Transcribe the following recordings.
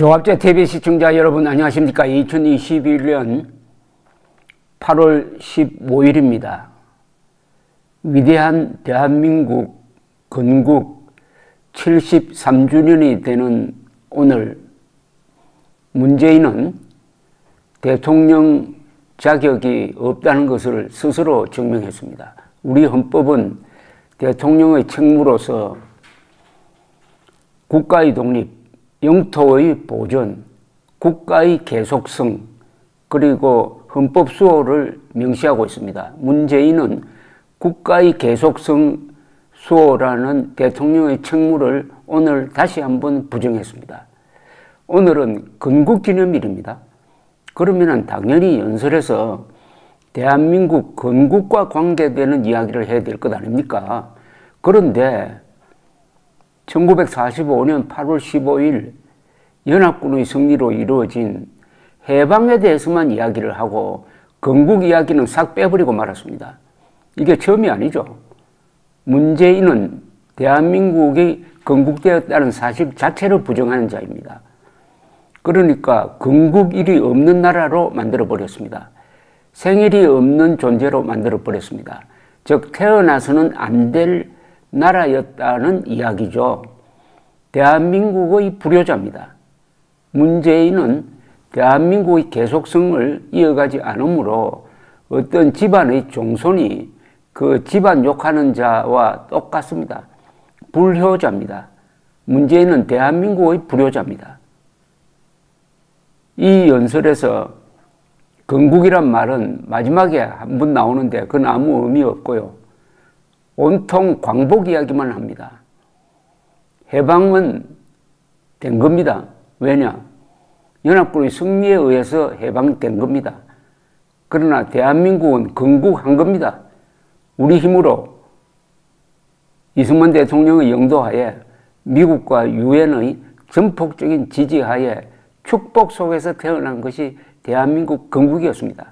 조합제 TV 시청자 여러분 안녕하십니까. 2021년 8월 15일입니다. 위대한 대한민국 건국 73주년이 되는 오늘, 문재인은 대통령 자격이 없다는 것을 스스로 증명했습니다. 우리 헌법은 대통령의 책무로서 국가의 독립, 영토의 보존, 국가의 계속성, 그리고 헌법 수호를 명시하고 있습니다. 문재인은 국가의 계속성 수호라는 대통령의 책무를 오늘 다시 한번 부정했습니다. 오늘은 건국기념일입니다. 그러면 당연히 연설에서 대한민국 건국과 관계되는 이야기를 해야 될 것 아닙니까? 그런데 1945년 8월 15일 연합군의 승리로 이루어진 해방에 대해서만 이야기를 하고 건국 이야기는 싹 빼버리고 말았습니다. 이게 처음이 아니죠. 문재인은 대한민국이 건국되었다는 사실 자체를 부정하는 자입니다. 그러니까 건국일이 없는 나라로 만들어버렸습니다. 생일이 없는 존재로 만들어버렸습니다. 즉 태어나서는 안 될 나라였다는 이야기죠. 대한민국의 불효자입니다. 문재인은 대한민국의 계속성을 이어가지 않으므로 어떤 집안의 종손이 그 집안 욕하는 자와 똑같습니다. 불효자입니다. 문재인은 대한민국의 불효자입니다. 이 연설에서 건국이란 말은 마지막에 한 번 나오는데 그건 아무 의미 없고요. 온통 광복 이야기만 합니다. 해방은 된 겁니다. 왜냐? 연합군의 승리에 의해서 해방된 겁니다. 그러나 대한민국은 건국한 겁니다. 우리 힘으로 이승만 대통령의 영도하에 미국과 유엔의 전폭적인 지지하에 축복 속에서 태어난 것이 대한민국 건국이었습니다.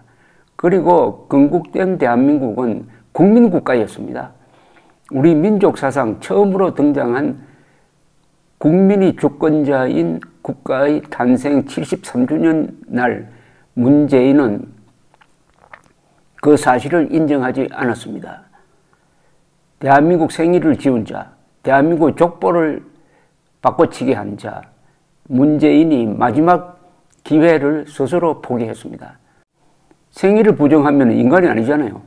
그리고 건국된 대한민국은 국민국가였습니다. 우리 민족사상 처음으로 등장한 국민이 주권자인 국가의 탄생 73주년 날 문재인은 그 사실을 인정하지 않았습니다. 대한민국 생일을 지은 자, 대한민국 족보를 바꿔치기 한 자, 문재인이 마지막 기회를 스스로 포기했습니다. 생일을 부정하면 인간이 아니잖아요.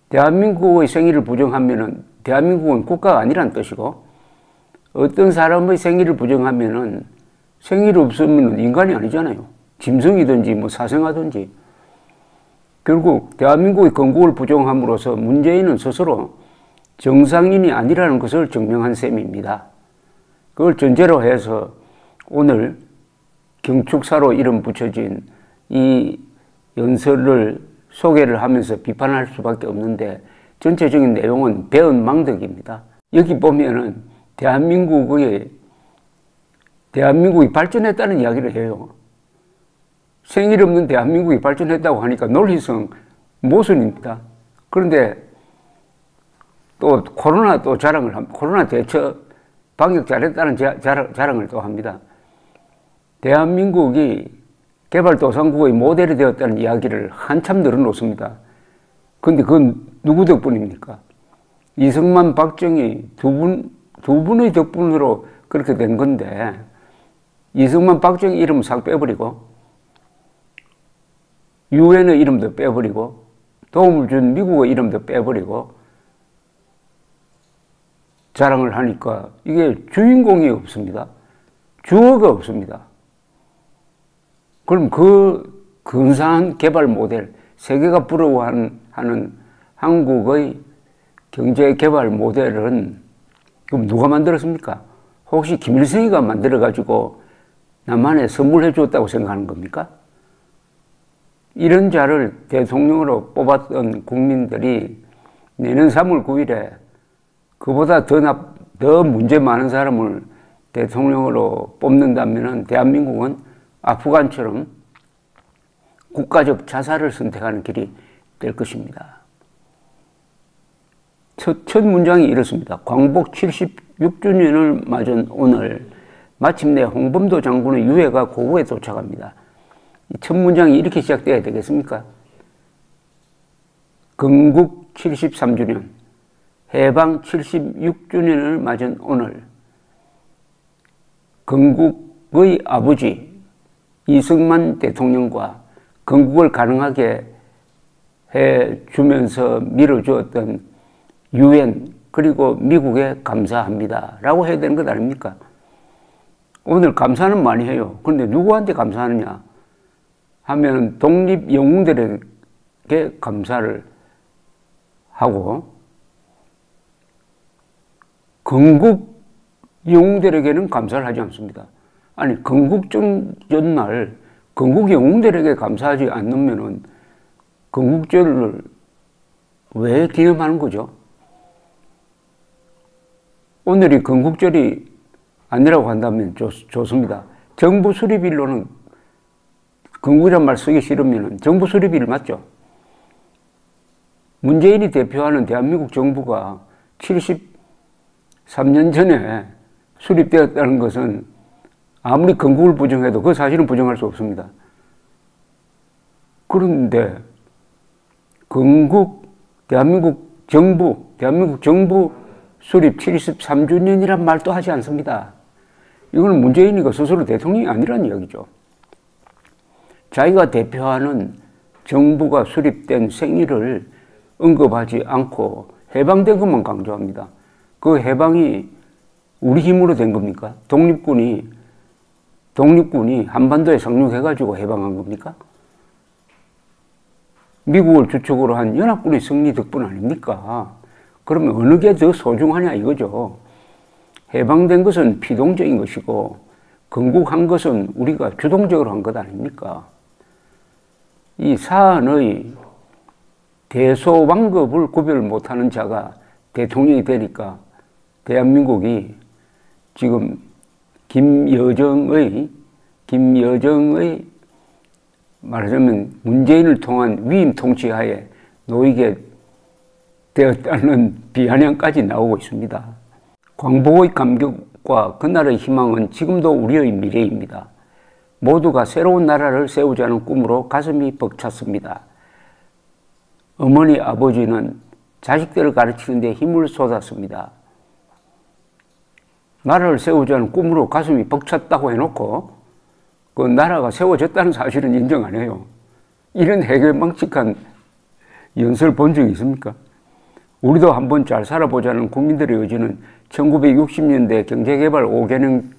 대한민국의 생일을 부정하면 대한민국은 국가가 아니란 뜻이고, 어떤 사람의 생일을 부정하면 생일 없으면 인간이 아니잖아요. 짐승이든지 뭐 사생하든지. 결국 대한민국의 건국을 부정함으로써 문재인은 스스로 정상인이 아니라는 것을 증명한 셈입니다. 그걸 전제로 해서 오늘 경축사로 이름 붙여진 이 연설을 소개를 하면서 비판할 수밖에 없는데, 전체적인 내용은 배은망덕입니다. 여기 보면은 대한민국이 발전했다는 이야기를 해요. 생일 없는 대한민국이 발전했다고 하니까 논리성 모순입니다. 그런데 또 코로나 또 자랑을 합니다. 코로나 대처 방역 잘했다는 자랑을 또 합니다. 대한민국이 개발도상국의 모델이 되었다는 이야기를 한참 늘어놓습니다. 그런데 그건 누구 덕분입니까? 이승만, 박정희 두 분의 덕분으로 그렇게 된 건데, 이승만, 박정희 이름 싹 빼버리고, 유엔의 이름도 빼버리고, 도움을 준 미국의 이름도 빼버리고, 자랑을 하니까 이게 주인공이 없습니다. 주어가 없습니다. 그럼 그 근사한 개발 모델, 세계가 부러워하는 한국의 경제 개발 모델은 그럼 누가 만들었습니까? 혹시 김일성이가 만들어가지고 남한에 선물해 줬다고 생각하는 겁니까? 이런 자를 대통령으로 뽑았던 국민들이 내년 3월 9일에 그보다 더 문제 많은 사람을 대통령으로 뽑는다면 대한민국은 아프간처럼 국가적 자살을 선택하는 길이 될 것입니다. 첫 문장이 이렇습니다. 광복 76주년을 맞은 오늘 마침내 홍범도 장군의 유해가 고구에 도착합니다. 첫 문장이 이렇게 시작돼야 되겠습니까? 건국 73주년, 해방 76주년을 맞은 오늘, 건국의 아버지 이승만 대통령과 건국을 가능하게 해주면서 밀어주었던 유엔 그리고 미국에 감사합니다 라고 해야 되는 것 아닙니까? 오늘 감사는 많이 해요. 그런데 누구한테 감사하느냐 하면 독립영웅들에게 감사를 하고 건국 영웅들에게는 감사를 하지 않습니다. 아니, 건국전 날 건국 영웅들에게 감사하지 않으면은 건국절을 왜 기념하는 거죠? 오늘이 건국절이 아니라고 한다면 좋습니다. 정부 수립일로는 건국이란 말 쓰기 싫으면 정부 수립일 맞죠? 문재인이 대표하는 대한민국 정부가 73년 전에 수립되었다는 것은 아무리 건국을 부정해도 그 사실은 부정할 수 없습니다. 그런데 대한민국 정부 수립 73주년이란 말도 하지 않습니다. 이거는 문재인이가 스스로 대통령이 아니란 이야기죠. 자기가 대표하는 정부가 수립된 생일을 언급하지 않고 해방된 것만 강조합니다. 그 해방이 우리 힘으로 된 겁니까? 독립군이 한반도에 상륙해가지고 해방한 겁니까? 미국을 주축으로 한 연합군의 승리 덕분 아닙니까? 그러면 어느 게 더 소중하냐 이거죠. 해방된 것은 피동적인 것이고 건국한 것은 우리가 주동적으로 한 것 아닙니까? 이 사안의 대소왕급을 구별 못하는 자가 대통령이 되니까 대한민국이 지금 김여정의 말하자면 문재인을 통한 위임 통치하에 놓이게 되었다는 비아냥까지 나오고 있습니다. 광복의 감격과 그날의 희망은 지금도 우리의 미래입니다. 모두가 새로운 나라를 세우자는 꿈으로 가슴이 벅찼습니다. 어머니, 아버지는 자식들을 가르치는 데 힘을 쏟았습니다. 나라를 세우자는 꿈으로 가슴이 벅찼다고 해놓고 그 나라가 세워졌다는 사실은 인정 안 해요. 이런 해괴망측한 연설 본 적이 있습니까? 우리도 한번 잘 살아보자는 국민들의 의지는 1960년대 경제개발 5개년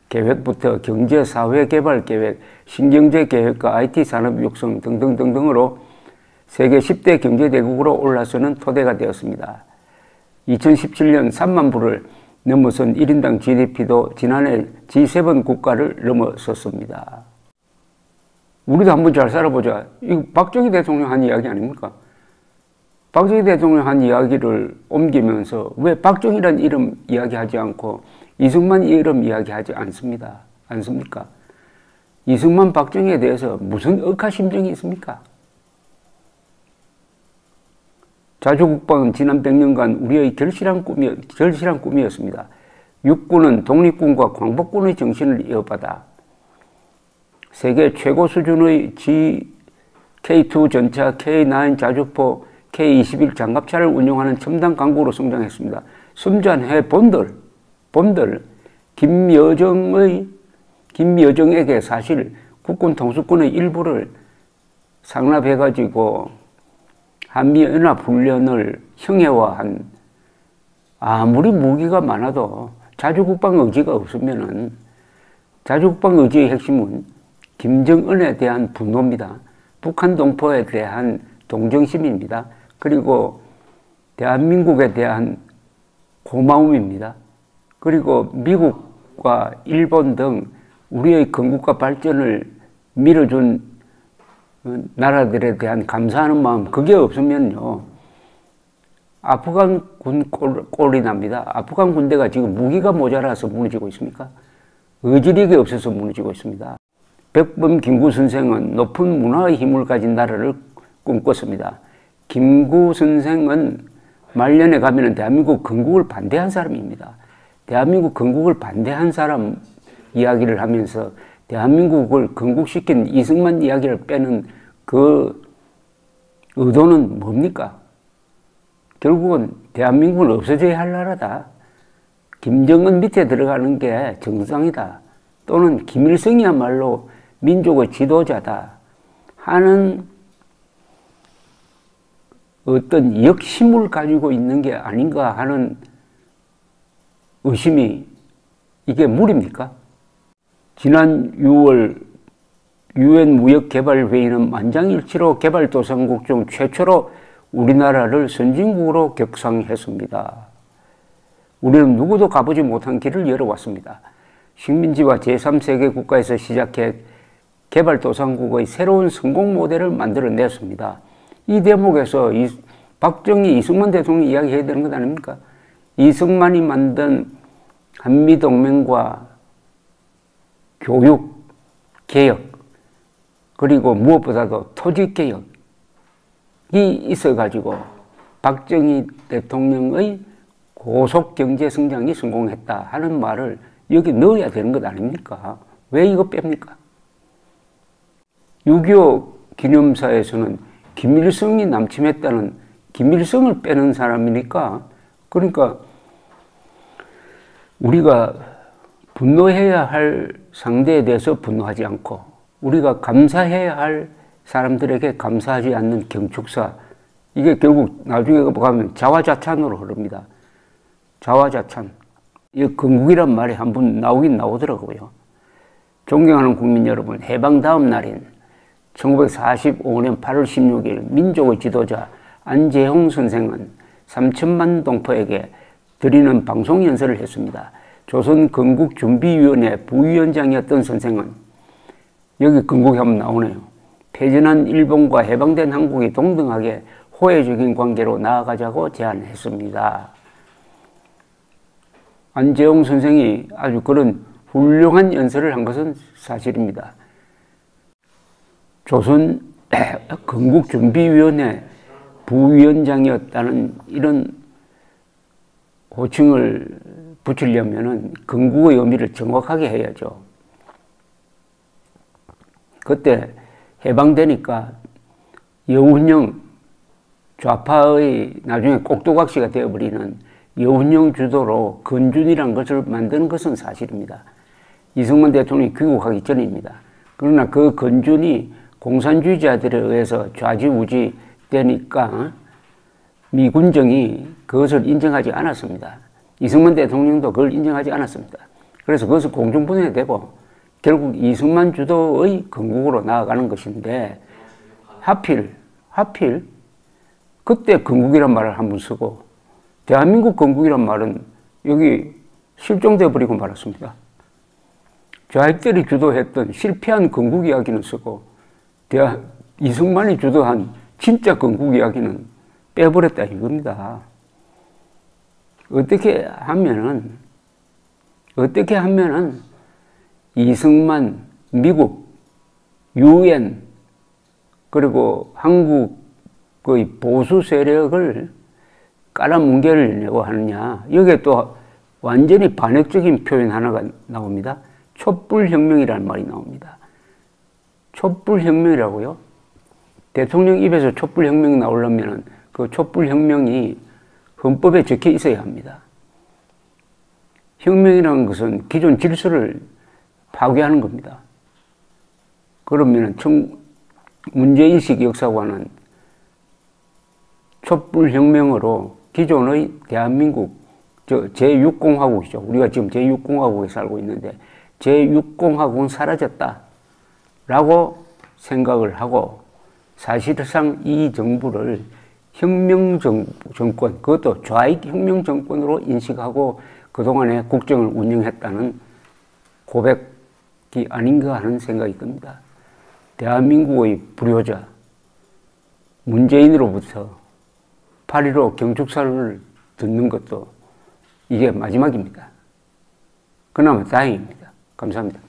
계획부터 경제사회개발계획, 신경제계획과 IT산업 육성 등등등등으로 세계 10대 경제대국으로 올라서는 토대가 되었습니다. 2017년 3만 불을 넘어선 1인당 GDP도 지난해 G7 국가를 넘어섰습니다. 우리도 한번 잘 살아보자. 이거 박정희 대통령 한 이야기 아닙니까? 박정희 대통령 한 이야기를 옮기면서 왜 박정희란 이름 이야기하지 않고 이승만 이름 이야기하지 않습니까? 이승만, 박정희에 대해서 무슨 억하심정이 있습니까? 자주국방은 지난 100년간 우리의 절실한 꿈이었습니다. 육군은 독립군과 광복군의 정신을 이어받아 세계 최고 수준의 K2 전차, K9 자주포, K21 장갑차를 운용하는 첨단 강국으로 성장했습니다. 숨전해 본들 김여정에게 사실 국군 통수권의 일부를 상납해가지고 한미연합훈련을 형해화한, 아무리 무기가 많아도 자주국방 의지가 없으면은, 자주국방 의지의 핵심은 김정은에 대한 분노입니다. 북한 동포에 대한 동정심입니다. 그리고 대한민국에 대한 고마움입니다. 그리고 미국과 일본 등 우리의 건국과 발전을 밀어준 나라들에 대한 감사하는 마음, 그게 없으면요, 아프간 군 꼴이 납니다. 아프간 군대가 지금 무기가 모자라서 무너지고 있습니까? 의지력이 없어서 무너지고 있습니다. 백범 김구 선생은 높은 문화의 힘을 가진 나라를 꿈꿨습니다. 김구 선생은 말년에 가면 대한민국 건국을 반대한 사람입니다. 대한민국 건국을 반대한 사람이 이야기를 하면서 대한민국을 건국시킨 이승만 이야기를 빼는 그 의도는 뭡니까? 결국은 대한민국은 없어져야 할 나라다. 김정은 밑에 들어가는 게 정상이다. 또는 김일성이야말로 민족의 지도자다 하는 어떤 역심을 가지고 있는 게 아닌가 하는 의심이, 이게 무리입니까? 지난 6월 유엔 무역개발회의는 만장일치로 개발도상국 중 최초로 우리나라를 선진국으로 격상했습니다. 우리는 누구도 가보지 못한 길을 열어왔습니다. 식민지와 제3세계 국가에서 시작해 개발도상국의 새로운 성공 모델을 만들어냈습니다. 이 대목에서 박정희, 이승만 대통령이 이야기해야 되는 것 아닙니까? 이승만이 만든 한미동맹과 교육, 개혁, 그리고 무엇보다도 토지개혁이 있어가지고 박정희 대통령의 고속 경제성장이 성공했다 하는 말을 여기 넣어야 되는 것 아닙니까? 왜 이거 뺍니까? 6.25 기념사에서는 김일성이 남침했다는 김일성을 빼는 사람이니까, 그러니까 우리가 분노해야 할 상대에 대해서 분노하지 않고 우리가 감사해야 할 사람들에게 감사하지 않는 경축사, 이게 결국 나중에 가면 자화자찬으로 흐릅니다. 자화자찬. 이 건국이란 말이 한 번 나오긴 나오더라고요. 존경하는 국민 여러분, 해방 다음 날인 1945년 8월 16일 민족의 지도자 안재홍 선생은 3천만 동포에게 드리는 방송 연설을 했습니다. 조선건국준비위원회 부위원장이었던 선생은, 여기 건국이 한번 나오네요. 패전한 일본과 해방된 한국이 동등하게 호혜적인 관계로 나아가자고 제안했습니다. 안재홍 선생이 아주 그런 훌륭한 연설을 한 것은 사실입니다. 조선 건국준비위원회 부위원장이었다는 이런 호칭을 붙이려면은 건국의 의미를 정확하게 해야죠. 그때 해방되니까 여운형, 좌파의 나중에 꼭두각시가 되어버리는 여운형 주도로 건준이라는 것을 만드는 것은 사실입니다. 이승만 대통령이 귀국하기 전입니다. 그러나 그 건준이 공산주의자들에 의해서 좌지우지 되니까 미군정이 그것을 인정하지 않았습니다. 이승만 대통령도 그걸 인정하지 않았습니다. 그래서 그것을 공중분해되고 결국 이승만 주도의 건국으로 나아가는 것인데, 하필 그때 건국이란 말을 한번 쓰고 대한민국 건국이란 말은 여기 실종돼 버리고 말았습니다. 좌익들이 주도했던 실패한 건국 이야기는 쓰고 이승만이 주도한 진짜 건국 이야기는 빼버렸다 이겁니다. 어떻게 하면은 이승만, 미국, 유엔, 그리고 한국의 보수 세력을 깔아뭉개려고 하느냐. 여기에 또 완전히 반역적인 표현 하나가 나옵니다. 촛불혁명이라는 말이 나옵니다. 촛불혁명이라고요? 대통령 입에서 촛불혁명이 나오려면 그 촛불혁명이 헌법에 적혀 있어야 합니다. 혁명이라는 것은 기존 질서를 파괴하는 겁니다. 그러면 문제인식 역사관은 촛불혁명으로 기존의 대한민국, 제6공화국이죠. 우리가 지금 제6공화국에 살고 있는데 제6공화국은 사라졌다라고 생각을 하고, 사실상 이 정부를 혁명정권, 그것도 좌익 혁명정권으로 인식하고 그동안에 국정을 운영했다는 고백이 아닌가 하는 생각이 듭니다. 대한민국의 불효자 문재인으로부터 8.15 경축사를 듣는 것도 이게 마지막입니다. 그나마 다행입니다. 감사합니다.